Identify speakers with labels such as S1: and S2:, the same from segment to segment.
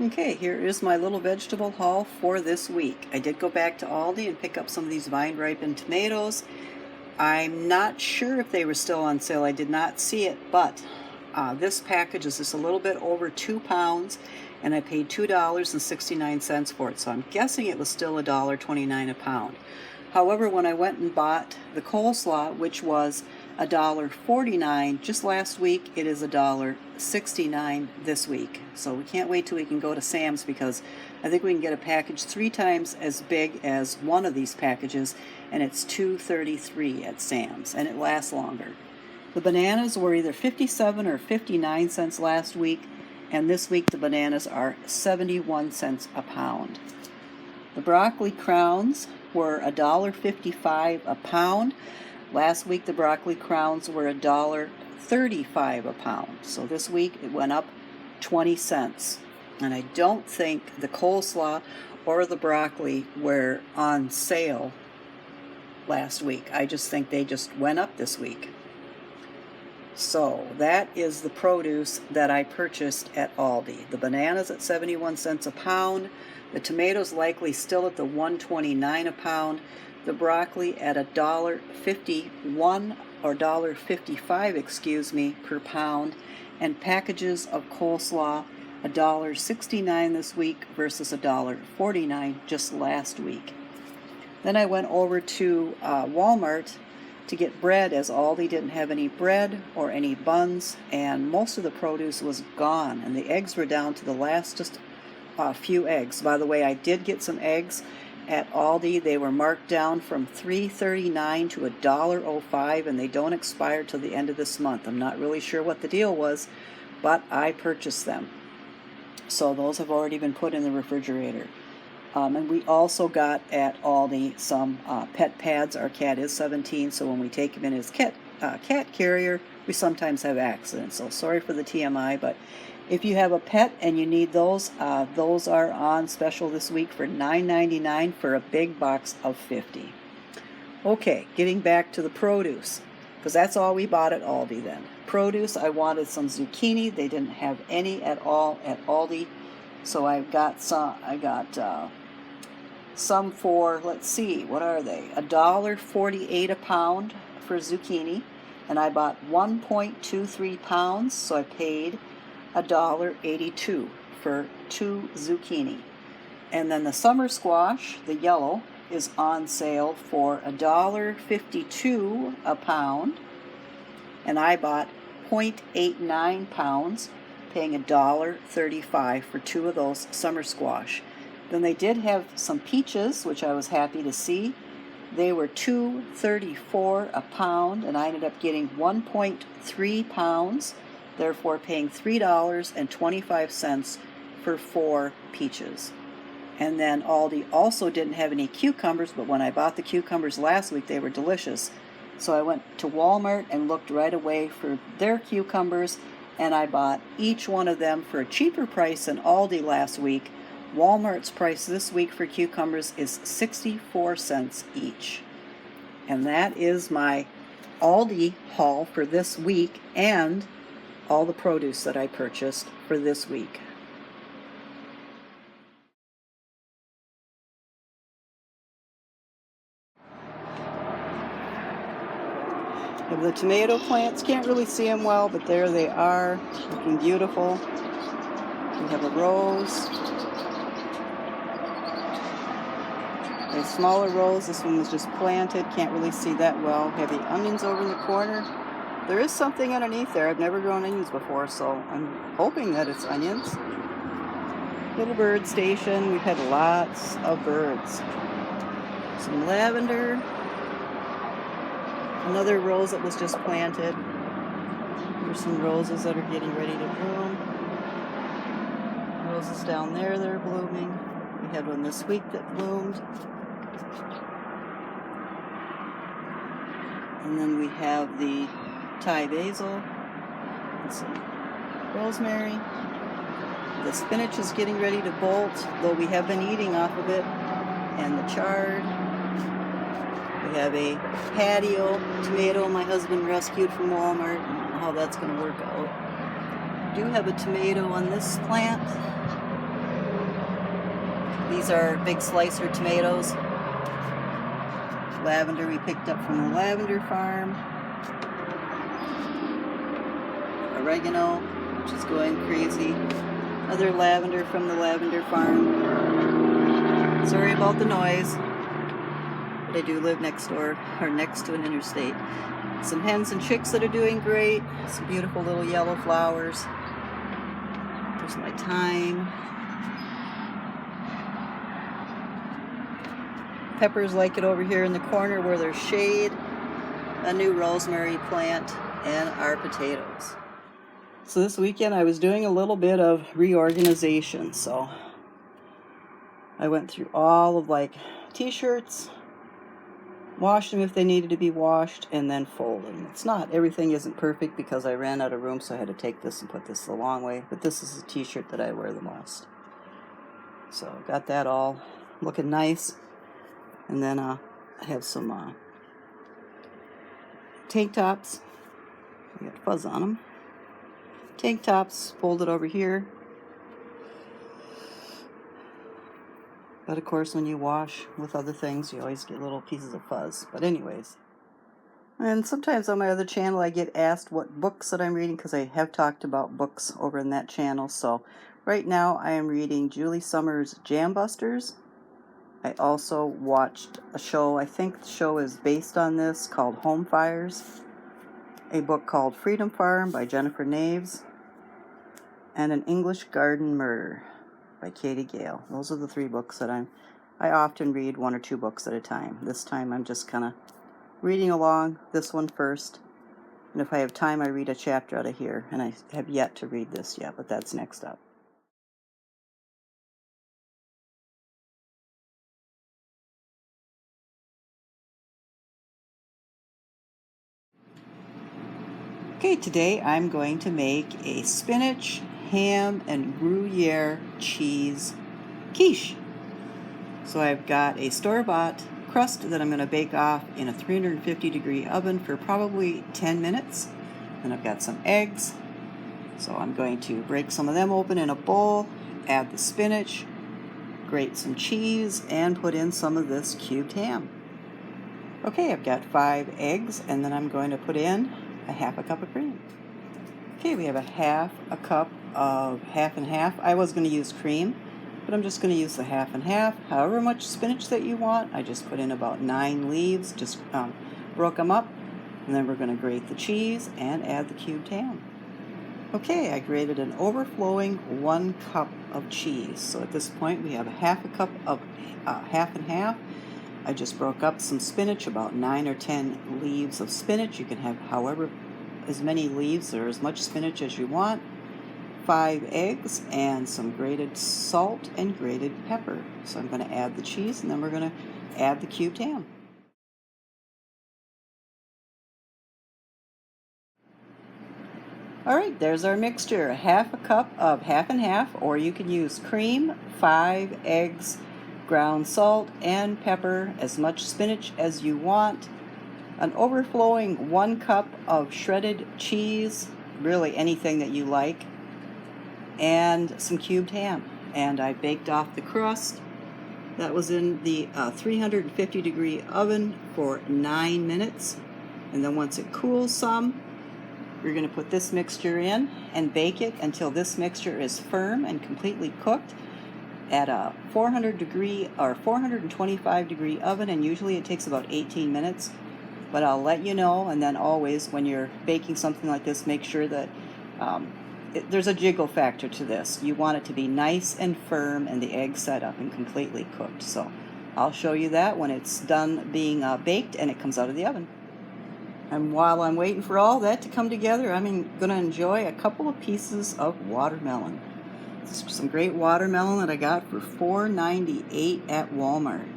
S1: Okay, here is my little vegetable haul for this week. I did go back to Aldi and pick up some of these vine-ripened tomatoes. I'm not sure if they were still on sale. I did not see it, but this package is just a little bit over 2 pounds, and I paid $2.69 for it, so I'm guessing it was still $1.29 a pound. However, when I went and bought the coleslaw, which was $1.49 just last week, it is $1.69 this week. So we can't wait till we can go to Sam's, because I think we can get a package 3 times as big as one of these packages, and it's $2.33 at Sam's, and it lasts longer. The bananas were either 57 or 59 cents last week, and this week the bananas are 71 cents a pound. The broccoli crowns were $1.55 a pound. Last week the broccoli crowns were $1.35 a pound. So this week it went up 20 cents. And I don't think the coleslaw or the broccoli were on sale last week. I just think they just went up this week. So that is the produce that I purchased at Aldi. The bananas at 71 cents a pound. The tomatoes likely still at the $1.29 a pound. The broccoli at $1.51 or $1.55, excuse me, per pound. And packages of coleslaw $1.69 this week versus $1.49 just last week. Then I went over to Walmart to get bread, as Aldi didn't have any bread or any buns, and most of the produce was gone, and the eggs were down to the last just a few eggs. By the way, I did get some eggs at Aldi. They were marked down from $3.39 to $1.05, and they don't expire till the end of this month. I'm not really sure what the deal was, but I purchased them. So those have already been put in the refrigerator. And we also got at Aldi some pet pads. Our cat is 17, so when we take him in his cat carrier, we sometimes have accidents. So sorry for the TMI, but if you have a pet and you need those are on special this week for $9.99 for a big box of 50. Okay, getting back to the produce, because that's all we bought at Aldi then. Produce, I wanted some zucchini. They didn't have any at all at Aldi, so I got some for, let's see, what are they? $1.48 a pound for zucchini, and I bought 1.23 pounds, so I paid $1.82 for 2 zucchini. And then the summer squash, the yellow, is on sale for $1.52 a pound, and I bought 0.89 pounds, paying $1.35 for 2 of those summer squash. Then they did have some peaches, which I was happy to see. They were $2.34 a pound, and I ended up getting 1.3 pounds, therefore paying $3.25 for 4 peaches. And then Aldi also didn't have any cucumbers, but when I bought the cucumbers last week, they were delicious. So I went to Walmart and looked right away for their cucumbers, and I bought each one of them for a cheaper price than Aldi last week. Walmart's price this week for cucumbers is 64 cents each. And that is my Aldi haul for this week and all the produce that I purchased for this week. The tomato plants, can't really see them well, but there they are, looking beautiful. We have a rose. A smaller rose, this one was just planted, can't really see that well. We have the onions over in the corner. There is something underneath there. I've never grown onions before, so I'm hoping that it's onions. Little bird station, we've had lots of birds. Some lavender. Another rose that was just planted. There's some roses that are getting ready to bloom. Roses down there that are blooming. We had one this week that bloomed. And then we have the Thai basil and some rosemary. The spinach is getting ready to bolt, though we have been eating off of it. And the chard. We have a patio tomato my husband rescued from Walmart. I don't know how that's going to work out. We do have a tomato on this plant. These are big slicer tomatoes. Lavender we picked up from the lavender farm. Oregano, which is going crazy. Other lavender from the lavender farm. Sorry about the noise, but I do live next door, or next to an interstate. Some hens and chicks that are doing great. Some beautiful little yellow flowers. There's my thyme. Peppers like it over here in the corner where there's shade. A new rosemary plant, and our potatoes. So this weekend I was doing a little bit of reorganization. So I went through all of like t-shirts, washed them if they needed to be washed, and then folded them. It's not, everything isn't perfect because I ran out of room, so I had to take this and put this the long way. But this is a t-shirt that I wear the most. So got that all looking nice. And then I have some tank tops. I got fuzz on them. Tank tops folded over here. But of course, when you wash with other things, you always get little pieces of fuzz. But anyways. And sometimes on my other channel, I get asked what books that I'm reading, because I have talked about books over in that channel. So right now, I am reading Julie Summers' Jam Busters. I also watched a show, I think the show is based on this, called Home Fires. A book called Freedom Farm by Jennifer Naves. And An English Garden Murder by Katie Gale. Those are the 3 books that I often read 1 or 2 books at a time. This time I'm just kind of reading along this one first. And if I have time, I read a chapter out of here. And I have yet to read this yet, but that's next up. Okay, today I'm going to make a spinach, ham, and Gruyere cheese quiche. So I've got a store-bought crust that I'm going to bake off in a 350-degree oven for probably 10 minutes. And I've got some eggs. So I'm going to break some of them open in a bowl, add the spinach, grate some cheese, and put in some of this cubed ham. Okay, I've got 5 eggs, and then I'm going to put in a half a cup of cream. Okay, we have a half a cup of half and half. I was going to use cream, but I'm just going to use the half and half. However much spinach that you want. I just put in about 9 leaves, just broke them up, and then we're going to grate the cheese and add the cubed ham. Okay, I grated an overflowing 1 cup of cheese. So at this point we have a half a cup of half and half. I just broke up some spinach, about 9 or 10 leaves of spinach. You can have as many leaves or as much spinach as you want. 5 eggs and some grated salt and grated pepper. So I'm going to add the cheese, and then we're going to add the cubed ham. Alright, there's our mixture. A half a cup of half and half, or you can use cream, 5 eggs, ground salt and pepper, as much spinach as you want, an overflowing 1 cup of shredded cheese, really anything that you like, and some cubed ham. And I baked off the crust. That was in the 350-degree oven for 9 minutes. And then once it cools some, we're going to put this mixture in and bake it until this mixture is firm and completely cooked at a 400-degree or 425-degree oven, and usually it takes about 18 minutes. But I'll let you know, and then always when you're baking something like this, make sure that there's a jiggle factor to this. You want it to be nice and firm and the egg set up and completely cooked. So I'll show you that when it's done being baked and it comes out of the oven. And while I'm waiting for all that to come together, I'm going to enjoy a couple of pieces of watermelon. This is some great watermelon that I got for $4.98 at Walmart.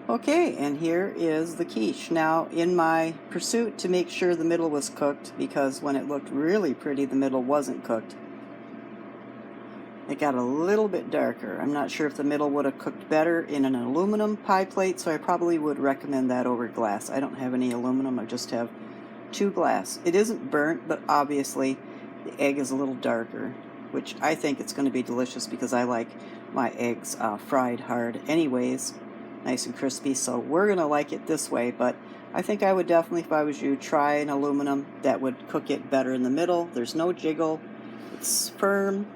S1: Okay, and here is the quiche. Now, in my pursuit to make sure the middle was cooked, because when it looked really pretty, the middle wasn't cooked, it got a little bit darker. I'm not sure if the middle would have cooked better in an aluminum pie plate, so I probably would recommend that over glass. I don't have any aluminum, I just have 2 glass. It isn't burnt, but obviously the egg is a little darker. which I think it's going to be delicious because I like my eggs fried hard anyways, nice and crispy. So we're going to like it this way, but I think I would definitely, if I was you, try an aluminum. That would cook it better in the middle. There's no jiggle. It's firm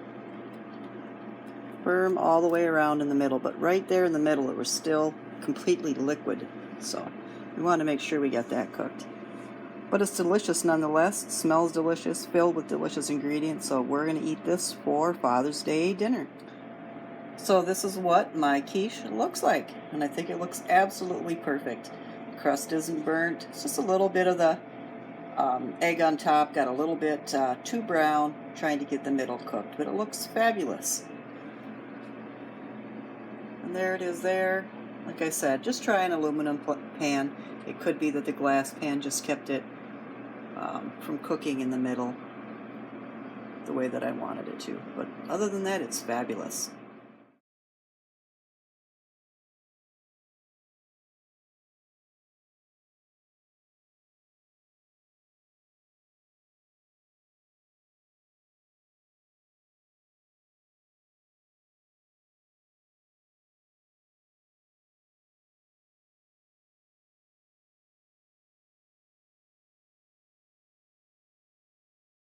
S1: all the way around in the middle, but right there in the middle it was still completely liquid. So we want to make sure we get that cooked. But it's delicious nonetheless. It smells delicious, filled with delicious ingredients. So we're going to eat this for Father's Day dinner. So this is what my quiche looks like, and I think it looks absolutely perfect. The crust isn't burnt. It's just a little bit of the egg on top. Got a little bit too brown, trying to get the middle cooked, but it looks fabulous. And there it is there. Like I said, just try an aluminum pan. It could be that the glass pan just kept it from cooking in the middle the way that I wanted it to. But other than that, it's fabulous.